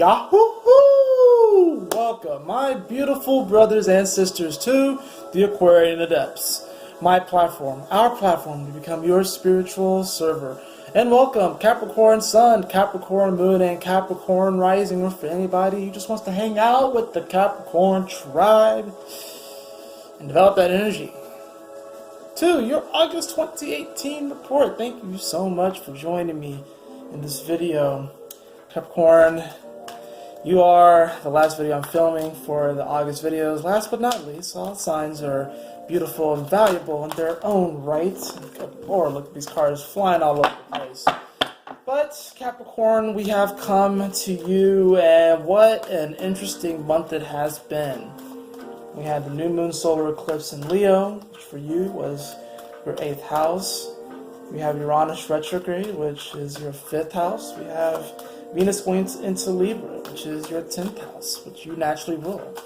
Yahoo! Welcome, my beautiful brothers and sisters, to the Aquarian Adepts, my platform, our platform to become your spiritual server. And welcome, Capricorn Sun, Capricorn Moon, and Capricorn Rising, or for anybody who just wants to hang out with the Capricorn Tribe and develop that energy. To your August 2018 report. Thank you so much for joining me in this video. Capricorn, you are the last video I'm filming for the August videos. Last but not least, all signs are beautiful and valuable in their own right. Or look at these cards flying all over the place. But Capricorn, we have come to you, and what an interesting month it has been. We had the new moon solar eclipse in Leo, which for you was your 8th house. We have Uranus retrograde, which is your 5th house. We have Venus going into Libra, which is your 10th house, which you naturally rule.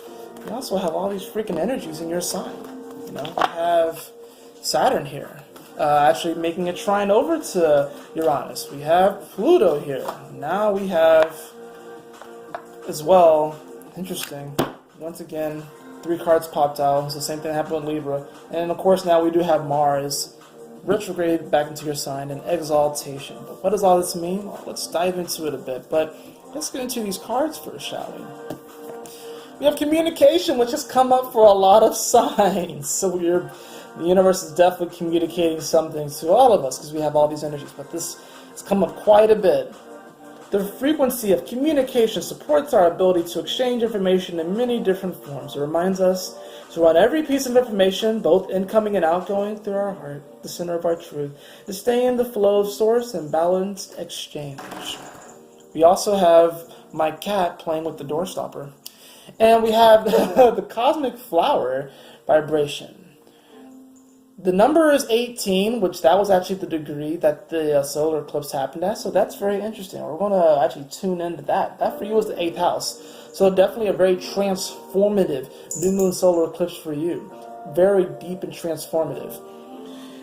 You also have all these freaking energies in your sign. You know, we have Saturn here, actually making a trine over to Uranus. We have Pluto here. Now we have, as well, interesting, once again, 3 cards popped out. It's the same thing happened with Libra. And of course now we do have Mars retrograde back into your sign and exaltation. But what does all this mean? Well, let's dive into it a bit. But let's get into these cards first, shall we? We have communication, which has come up for a lot of signs. So the universe is definitely communicating something to all of us because we have all these energies. But this has come up quite a bit. The frequency of communication supports our ability to exchange information in many different forms. It reminds us to run every piece of information, both incoming and outgoing, through our heart, the center of our truth, to stay in the flow of source and balanced exchange. We also have my cat playing with the door stopper. And we have the cosmic flower vibration. The number is 18, which that was actually the degree that the solar eclipse happened at, so that's very interesting. We're going to actually tune into that. That for you is the 8th house. So definitely a very transformative new moon solar eclipse for you. Very deep and transformative.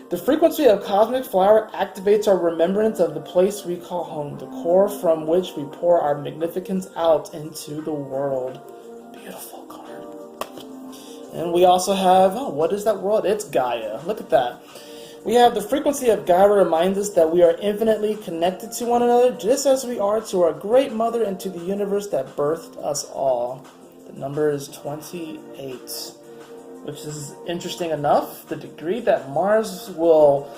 The frequency of cosmic flower activates our remembrance of the place we call home, the core from which we pour our magnificence out into the world. Beautiful card. And we also have, what is that world? It's Gaia. Look at that. We have the frequency of Gaia reminds us that we are infinitely connected to one another, just as we are to our great mother and to the universe that birthed us all. The number is 28, which is interesting enough. The degree that Mars will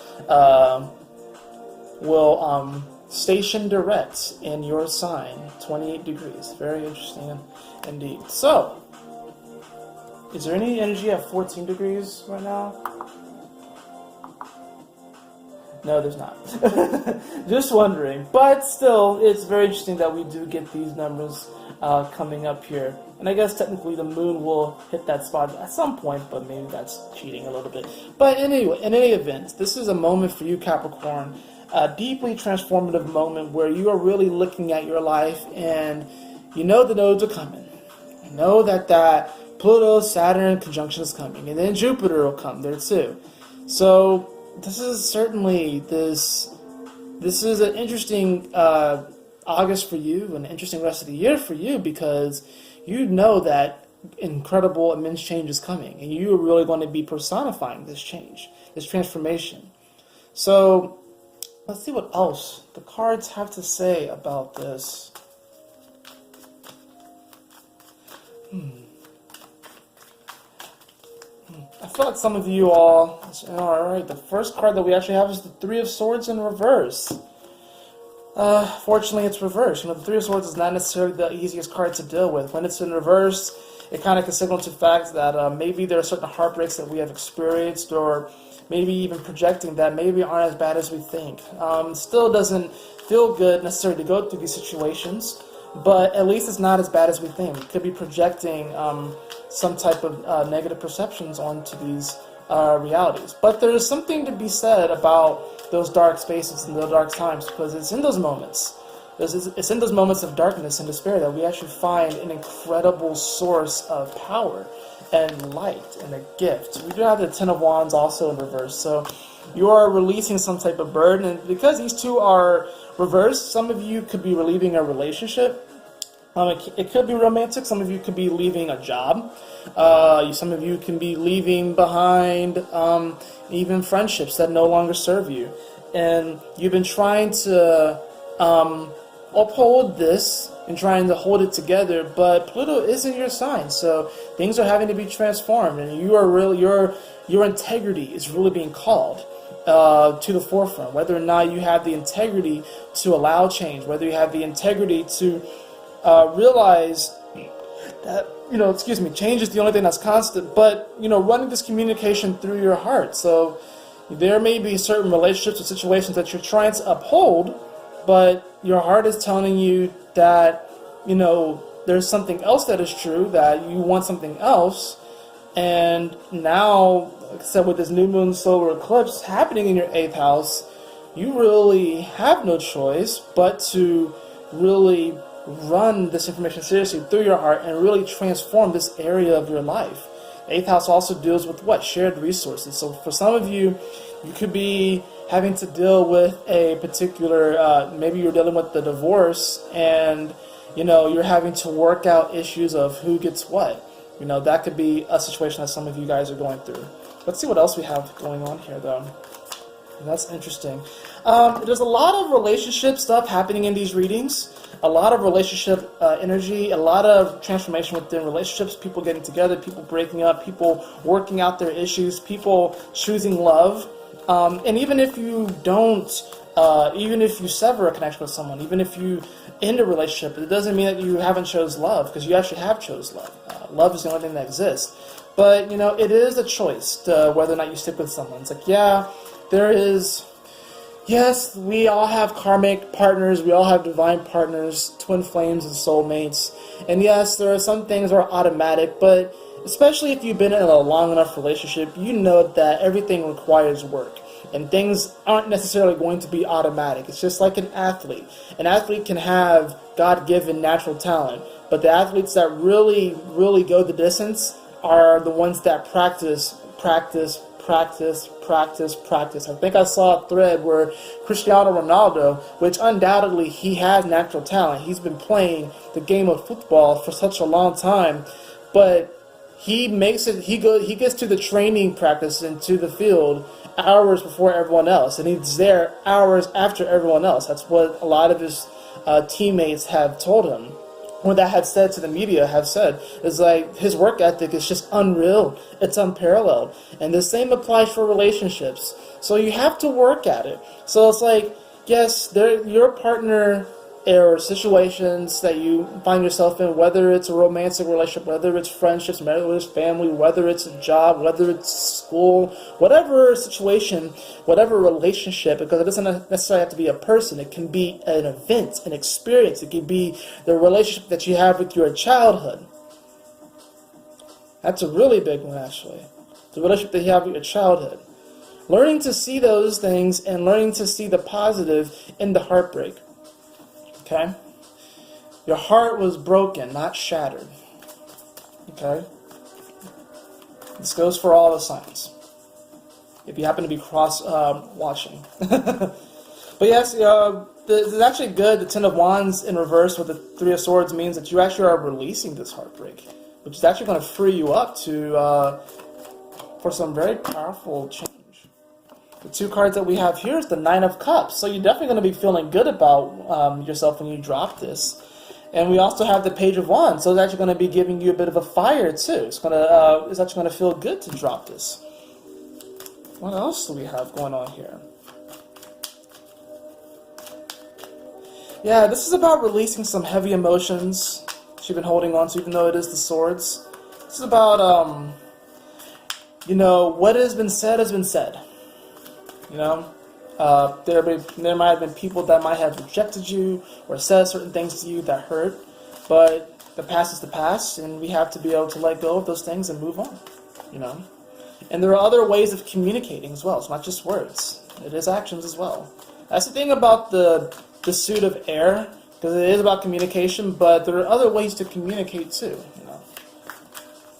station direct in your sign, 28 degrees. Very interesting indeed. So, is there any energy at 14 degrees right now? No, there's not. Just wondering. But still, it's very interesting that we do get these numbers coming up here. And I guess technically the moon will hit that spot at some point, but maybe that's cheating a little bit. But anyway, in any event, this is a moment for you, Capricorn. A deeply transformative moment where you are really looking at your life and you know the nodes are coming. You know that Pluto, Saturn conjunction is coming, and then Jupiter will come there too. So this is certainly this is an interesting August for you, an interesting rest of the year for you, because you know that incredible, immense change is coming, and you are really going to be personifying this change, this transformation. So let's see what else the cards have to say about this. I feel like some of you all, alright, the first card that we actually have is the 3 of Swords in reverse. Fortunately it's reversed. You know, the 3 of Swords is not necessarily the easiest card to deal with. When it's in reverse, it kind of can signal to fact that maybe there are certain heartbreaks that we have experienced, or maybe even projecting that maybe aren't as bad as we think. Still doesn't feel good necessarily to go through these situations, but at least it's not as bad as we think. We could be projecting some type of negative perceptions onto these realities. But there is something to be said about those dark spaces and those dark times, because it's in those moments. It's in those moments of darkness and despair that we actually find an incredible source of power and light and a gift. We do have the 10 of Wands also in reverse, so you are releasing some type of burden, and because these two are reversed, some of you could be relieving a relationship It could be romantic. Some of you could be leaving a job. Some of you can be leaving behind even friendships that no longer serve you. And you've been trying to uphold this and trying to hold it together, but Pluto is in your sign, so things are having to be transformed, and you are really your integrity is really being called to the forefront. Whether or not you have the integrity to allow change, whether you have the integrity to realize that change is the only thing that's constant, but running this communication through your heart. So there may be certain relationships or situations that you're trying to uphold, but your heart is telling you that, there's something else that is true, that you want something else. And now, like I said, with this new moon solar eclipse happening in your 8th house, you really have no choice but to really run this information seriously through your heart and really transform this area of your life. The 8th house also deals with what? Shared resources. So for some of you, you could be having to deal with a particular, maybe you're dealing with the divorce, and you're having to work out issues of who gets what. That could be a situation that some of you guys are going through. Let's see what else we have going on here, though. That's interesting. There's a lot of relationship stuff happening in these readings. A lot of relationship energy, a lot of transformation within relationships, people getting together, people breaking up, people working out their issues, people choosing love. And even if you don't, even if you sever a connection with someone, even if you end a relationship, it doesn't mean that you haven't chose love, because you actually have chose love. Love is the only thing that exists. But, it is a choice to whether or not you stick with someone. It's like, there is, yes, we all have karmic partners, we all have divine partners, twin flames and soulmates. And yes, there are some things that are automatic, but especially if you've been in a long enough relationship, you know that everything requires work. And things aren't necessarily going to be automatic. It's just like an athlete. An athlete can have God-given natural talent, but the athletes that really, really go the distance are the ones that practice. I think I saw a thread where Cristiano Ronaldo, which undoubtedly he has natural talent, he's been playing the game of football for such a long time, but he makes it. He gets to the training practice and to the field hours before everyone else, and he's there hours after everyone else. That's what a lot of his teammates have told him, or that have said to the media, have said, is like his work ethic is just unreal. It's unparalleled. And the same applies for relationships. So you have to work at it. So it's like, yes, your partner or situations that you find yourself in, whether it's a romantic relationship, whether it's friendships, whether it's family, whether it's a job, whether it's school, whatever situation, whatever relationship, because it doesn't necessarily have to be a person. It can be an event, an experience. It can be the relationship that you have with your childhood. That's a really big one, actually. The relationship that you have with your childhood. Learning to see those things and learning to see the positive in the heartbreak. Okay? Your heart was broken, not shattered. Okay? This goes for all the signs, if you happen to be watching. But yes, it's actually good. The Ten of Wands in reverse with the Three of Swords means that you actually are releasing this heartbreak, which is actually going to free you up for some very powerful change. The two cards that we have here is the Nine of Cups. So you're definitely going to be feeling good about yourself when you drop this. And we also have the Page of Wands. So it's actually going to be giving you a bit of a fire too. It's actually going to feel good to drop this. What else do we have going on here? Yeah, this is about releasing some heavy emotions that you've been holding on to, even though it is the Swords. This is about, what has been said. There might have been people that might have rejected you or said certain things to you that hurt, but the past is the past, and we have to be able to let go of those things and move on, And there are other ways of communicating as well. It's not just words. It is actions as well. That's the thing about the suit of air, because it is about communication, but there are other ways to communicate too,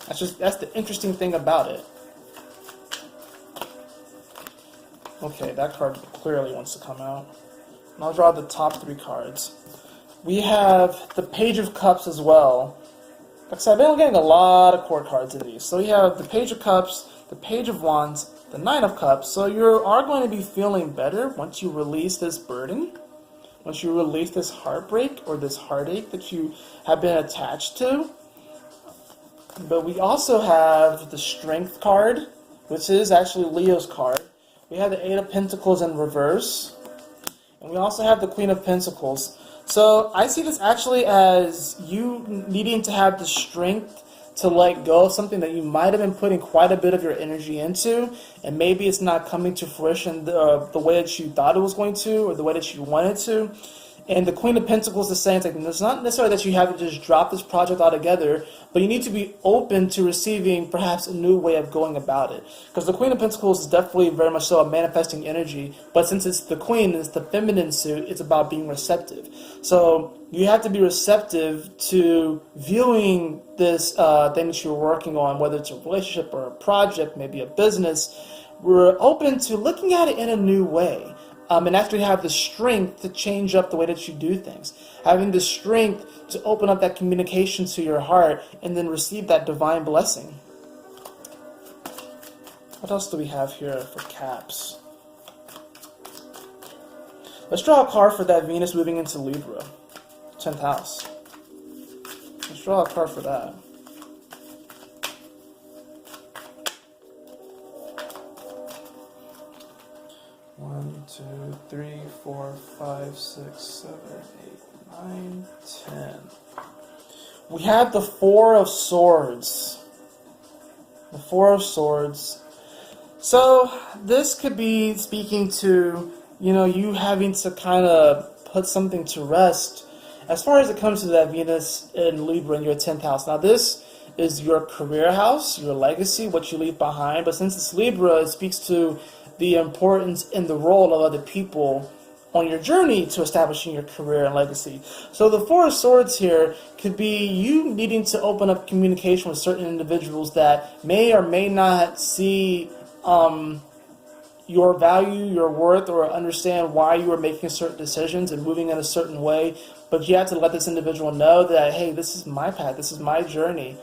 That's the interesting thing about it. Okay, that card clearly wants to come out. And I'll draw the top three cards. we have the Page of Cups as well. Like I said, I've been getting a lot of court cards in these. So we have the Page of Cups, the Page of Wands, the Nine of Cups. So you are going to be feeling better once you release this burden, once you release this heartbreak or this heartache that you have been attached to. But we also have the Strength card, which is actually Leo's card. We have the Eight of Pentacles in reverse. And we also have the Queen of Pentacles. So I see this actually as you needing to have the strength to let go of something that you might have been putting quite a bit of your energy into, and maybe it's not coming to fruition the way that you thought it was going to, or the way that you wanted to. And the Queen of Pentacles is saying, it's not necessarily that you have to just drop this project altogether, but you need to be open to receiving perhaps a new way of going about it. Because the Queen of Pentacles is definitely very much so a manifesting energy, but since it's the Queen, it's the feminine suit, it's about being receptive. So you have to be receptive to viewing this thing that you're working on, whether it's a relationship or a project, maybe a business. We're open to looking at it in a new way. And actually have the strength to change up the way that you do things. Having the strength to open up that communication to your heart and then receive that divine blessing. What else do we have here for Caps? Let's draw a card for that Venus moving into Libra, 10th house. Let's draw a card for that. One, two, three, 4, 5, 6, 7, 8, 9, 10. We have the Four of Swords. The Four of Swords. So this could be speaking to, you having to kind of put something to rest as far as it comes to that Venus in Libra in your 10th house. Now this is your career house, your legacy, what you leave behind. But since it's Libra, it speaks to the importance and the role of other people on your journey to establishing your career and legacy. So the Four of Swords here could be you needing to open up communication with certain individuals that may or may not see your value, your worth, or understand why you are making certain decisions and moving in a certain way. But you have to let this individual know that, hey, this is my path, this is my journey,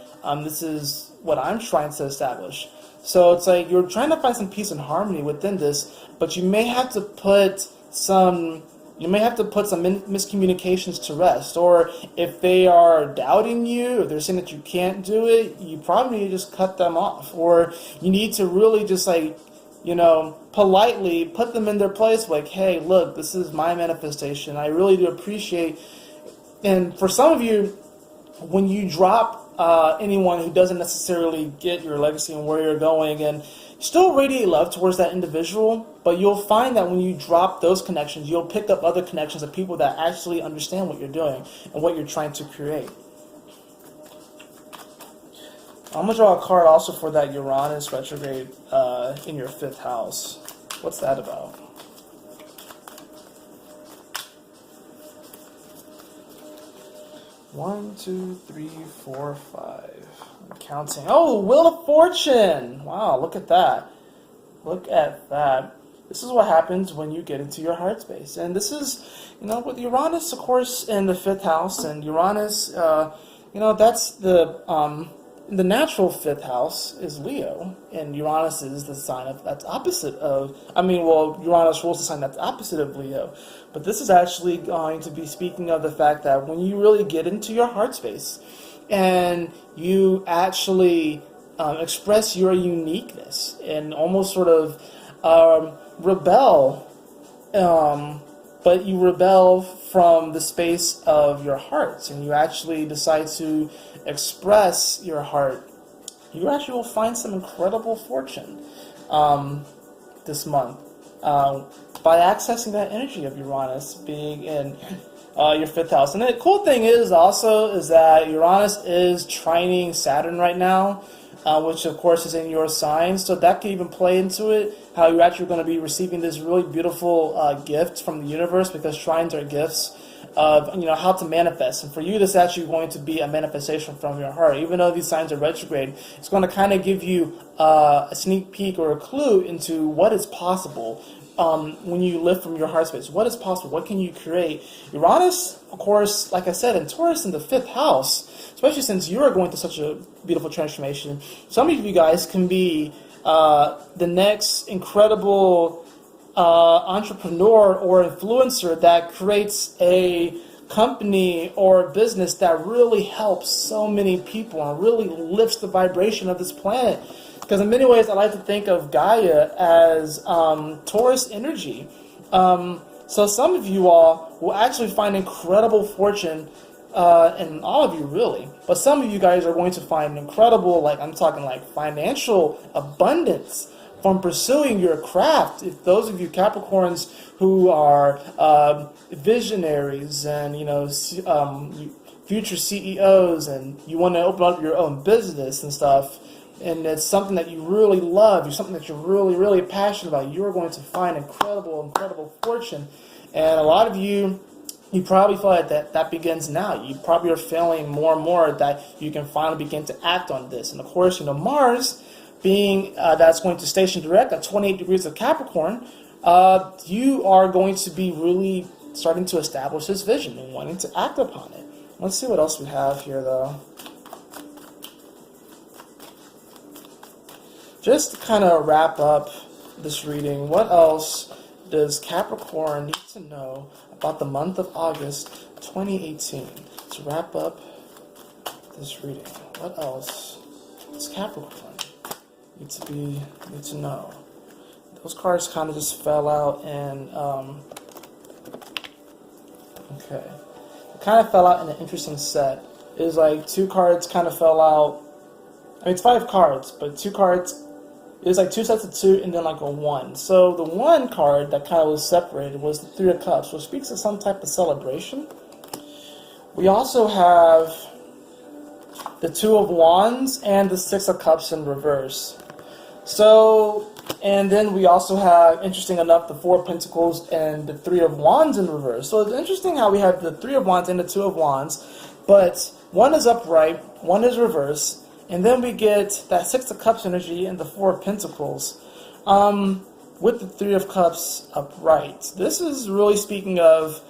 this is what I'm trying to establish. So it's like you're trying to find some peace and harmony within this, but you may have to put some miscommunications to rest. Or if they are doubting you, if they're saying that you can't do it, you probably need to just cut them off. Or you need to really just politely put them in their place, like, hey, look, this is my manifestation. I really do appreciate. And for some of you, when you drop anyone who doesn't necessarily get your legacy and where you're going, and still radiate love towards that individual, but you'll find that when you drop those connections, you'll pick up other connections of people that actually understand what you're doing and what you're trying to create. I'm going to draw a card also for that Uranus retrograde in your 5th house. What's that about? One, two, three, 4, 5. I'm counting. Oh, Wheel of Fortune! Wow, look at that. Look at that. This is what happens when you get into your heart space. And this is, with Uranus, of course, in the 5th house. And Uranus, that's the natural 5th house is Leo. And Uranus is the sign that's opposite of, Uranus rules the sign that's opposite of Leo. But this is actually going to be speaking of the fact that when you really get into your heart space and you actually express your uniqueness and almost sort of rebel, but you rebel from the space of your heart and you actually decide to express your heart, you actually will find some incredible fortune this month. By accessing that energy of Uranus being in your 5th house. And the cool thing is that Uranus is trining Saturn right now, which of course is in your sign. So that could even play into it, how you're actually going to be receiving this really beautiful gift from the universe, because trines are gifts of how to manifest. And for you, this is actually going to be a manifestation from your heart. Even though these signs are retrograde, it's going to kind of give you a sneak peek or a clue into what is possible when you live from your heart space? What is possible? What can you create? Uranus, of course, like I said, and Taurus in the 5th house, especially since you are going through such a beautiful transformation. Some of you guys can be the next incredible entrepreneur or influencer that creates a company or a business that really helps so many people and really lifts the vibration of this planet. Because in many ways, I like to think of Gaia as Taurus energy. So some of you all will actually find incredible fortune, and all of you really, but some of you guys are going to find incredible, like I'm talking like financial abundance from pursuing your craft. If those of you Capricorns who are visionaries and future CEOs, and you want to open up your own business and stuff, and it's something that you really love, something that you're really, really passionate about, you're going to find incredible fortune. And a lot of you probably feel like that begins now. You probably are feeling more and more that you can finally begin to act on this. And of course, Mars being that's going to station direct at 28 degrees of Capricorn, you are going to be really starting to establish this vision and wanting to act upon it. Let's see what else we have here, though. Just to kind of wrap up this reading, what else does Capricorn need to know about the month of August 2018? To wrap up this reading, what else does Capricorn need to know? Those cards kind of just fell out, and okay, it kind of fell out in an interesting set. It was like 2 cards kind of fell out. I mean, it's 5 cards, but 2 cards. It was like 2 sets of 2 and then like a 1. So the 1 card that kind of was separated was the 3 of Cups, which speaks of some type of celebration. We also have the 2 of Wands and the 6 of Cups in reverse. So, and then we also have, interesting enough, the 4 of Pentacles and the 3 of Wands in reverse. So it's interesting how we have the 3 of Wands and the 2 of Wands, but one is upright, one is reverse. And then we get that 6 of Cups energy and the 4 of Pentacles with the 3 of Cups upright. This is really speaking of,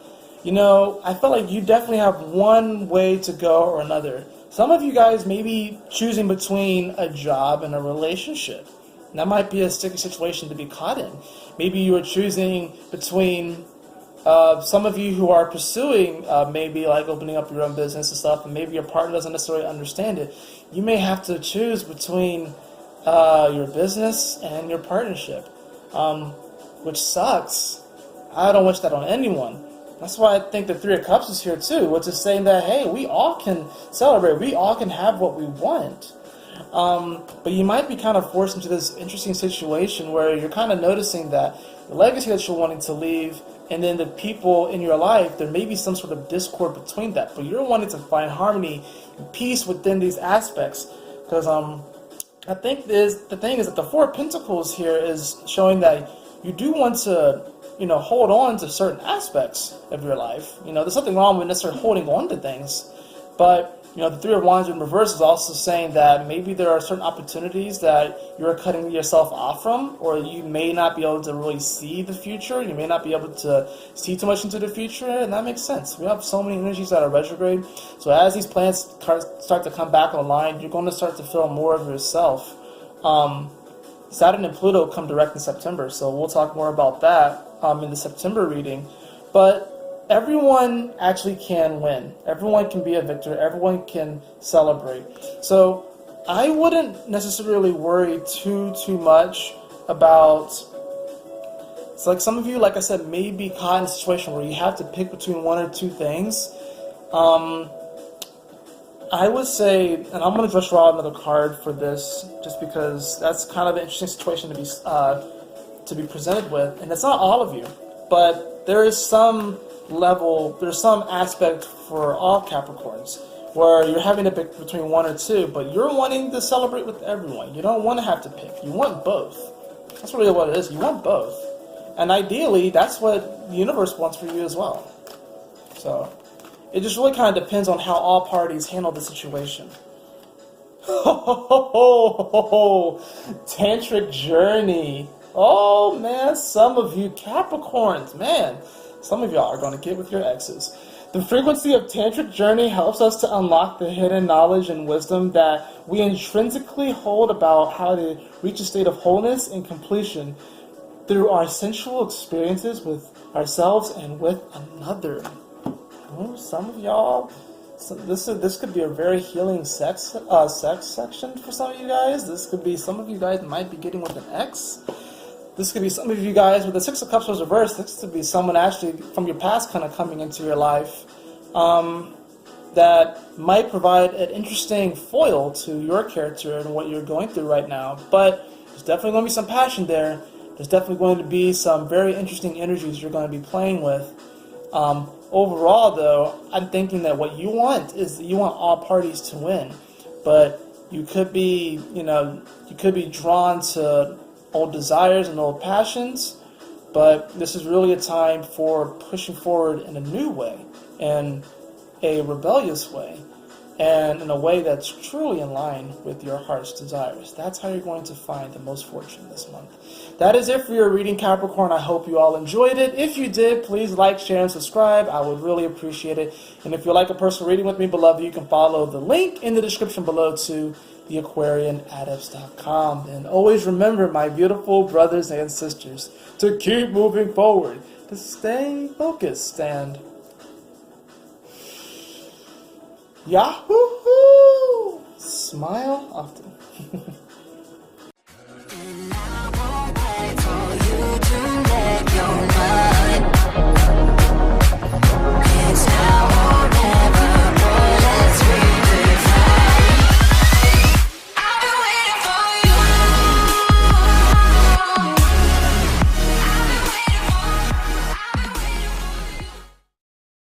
I feel like you definitely have one way to go or another. Some of you guys may be choosing between a job and a relationship. And that might be a sticky situation to be caught in. Maybe you are choosing between some of you who are pursuing maybe like opening up your own business and stuff, and maybe your partner doesn't necessarily understand it. You may have to choose between your business and your partnership, which sucks. I don't wish that on anyone. That's why I think the 3 of Cups is here too, which is saying that, hey, we all can celebrate. We all can have what we want. But you might be kind of forced into this interesting situation where you're kind of noticing that the legacy that you're wanting to leave and then the people in your life, there may be some sort of discord between that. But you're wanting to find harmony and peace within these aspects. Because I think the thing is that the 4 of Pentacles here is showing that you do want to, hold on to certain aspects of your life. There's nothing wrong with necessarily holding on to things. But the 3 of Wands in reverse is also saying that maybe there are certain opportunities that you're cutting yourself off from, or you may not be able to really see the future. You may not be able to see too much into the future, and that makes sense. We have so many energies that are retrograde. So as these planets start to come back online, you're going to start to feel more of yourself. Saturn and Pluto come direct in September, so we'll talk more about that in the September reading. But everyone actually can win. Everyone can be a victor. Everyone can celebrate. So I wouldn't necessarily worry too much about. It's like some of you, like I said, may be caught in a situation where you have to pick between 1 or 2 things. I would say, and I'm going to just draw another card for this, just because that's kind of an interesting situation to be presented with, and it's not all of you, but there is some level, there's some aspect for all Capricorns where you're having to pick between 1 or 2, but you're wanting to celebrate with everyone. You don't want to have to pick. You want both. That's really what it is. You want both. And ideally, that's what the universe wants for you as well. So it just really kind of depends on how all parties handle the situation. Tantric journey. Oh man, some of you Capricorns, man, some of y'all are going to get with your exes. The frequency of tantric journey helps us to unlock the hidden knowledge and wisdom that we intrinsically hold about how to reach a state of wholeness and completion through our sensual experiences with ourselves and with another. Oh, some of y'all, this could be a very healing sex section for some of you guys. This could be some of you guys might be getting with an ex. This could be some of you guys with the Six of Cups was reversed. This could be someone actually from your past kind of coming into your life that might provide an interesting foil to your character and what you're going through right now. But there's definitely going to be some passion there. There's definitely going to be some very interesting energies you're going to be playing with. Overall, though, I'm thinking that what you want is you want all parties to win. But you could be, you could be drawn to old desires and old passions, but this is really a time for pushing forward in a new way, in a rebellious way, and in a way that's truly in line with your heart's desires. That's how you're going to find the most fortune this month. That is it for your reading, Capricorn. I hope you all enjoyed it. If you did, please like, share, and subscribe. I would really appreciate it. And if you'd like a personal reading with me, beloved, you can follow the link in the description below to the AquarianAdepts.com. And always remember, my beautiful brothers and sisters, to keep moving forward, to stay focused, and Yahoo! Smile often.